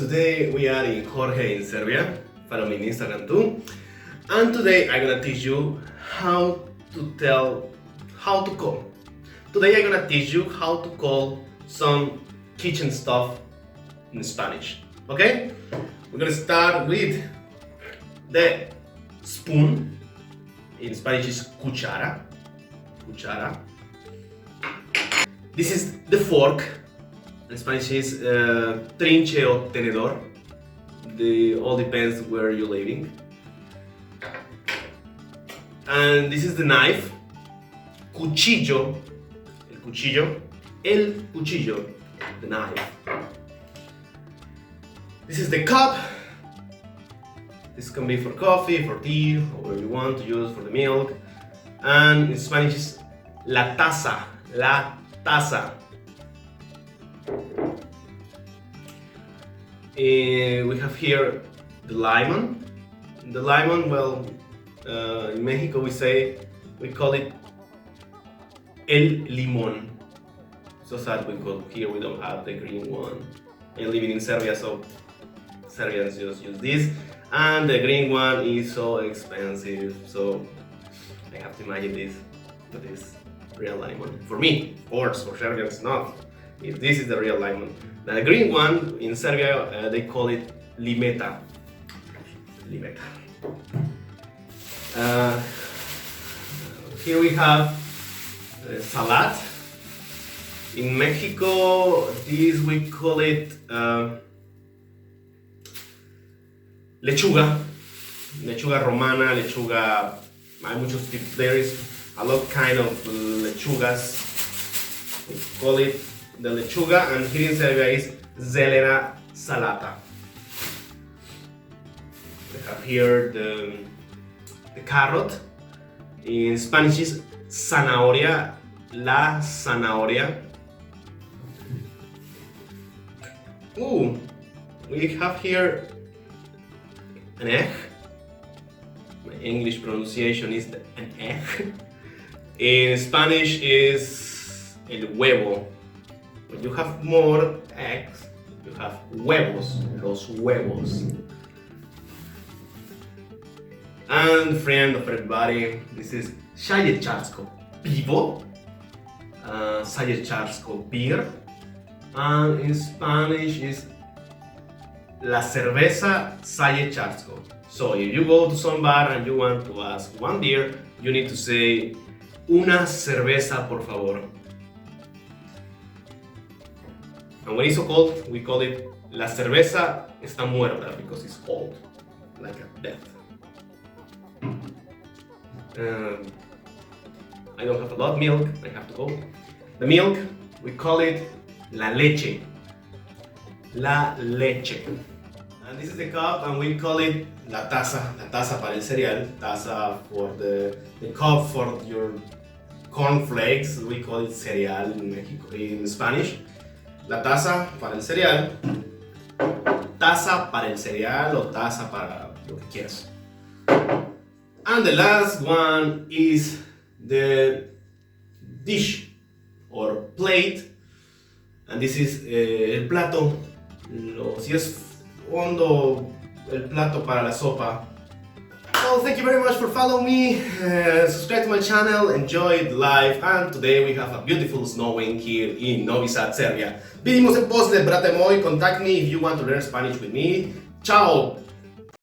today we are in Jorge in Serbia. Follow me on Instagram too. And today I'm gonna teach you how to call. Today I'm gonna teach you how to call some kitchen stuff in Spanish. Okay? We're gonna start with the spoon. In Spanish is cuchara. Cuchara. This is the fork. In Spanish is trinche or tenedor. All depends where you're living. And this is the knife. Cuchillo. El cuchillo. El cuchillo. The knife. This is the cup. This can be for coffee, for tea, or whatever you want to use for the milk. And in Spanish is la taza. La taza. We have here the lemon. The lemon, well, in Mexico we call it el limón. So sad because here we don't have the green one. I'm living in Serbia, so Serbians just use this. And the green one is so expensive, so I have to imagine this real lemon. For me, of course, for Serbians not. If this is the real lemon. The green one in Serbia they call it limeta. Limeta. Here we have salad. In Mexico, this we call it lechuga. Lechuga romana, lechuga. Hay muchos tipos. There is a lot kind of lechugas. We call it the lechuga, and here in Serbia is zelena salata. We have here the carrot. In Spanish is zanahoria, la zanahoria. Ooh, we have here an egg. My English pronunciation is an egg. In Spanish is el huevo. When you have more eggs, you have huevos, los huevos. And friend of everybody, this is saječarsko pivo, saječarsko beer, and in Spanish is la cerveza saječarsko. So if you go to some bar and you want to ask one beer, you need to say una cerveza por favor. And when it's so cold, we call it la cerveza está muerta because it's cold, like a death. I don't have a lot of milk, I have to go. The milk, we call it la leche. La leche. And this is the cup, and we call it la taza. La taza para el cereal. Taza for the cup for your cornflakes. We call it cereal in Mexico, in Spanish. La taza para el cereal. Taza para el cereal o taza para lo que quieras. And the last one is the dish or plate. And this is el plato. Si es hondo el plato para la sopa. So thank you very much for following me. Subscribe to my channel, enjoy the life. And today we have a beautiful snowing here in Novi Sad, Serbia. Vidimo se posle, brate moj. Contact me if you want to learn Spanish with me. Ciao!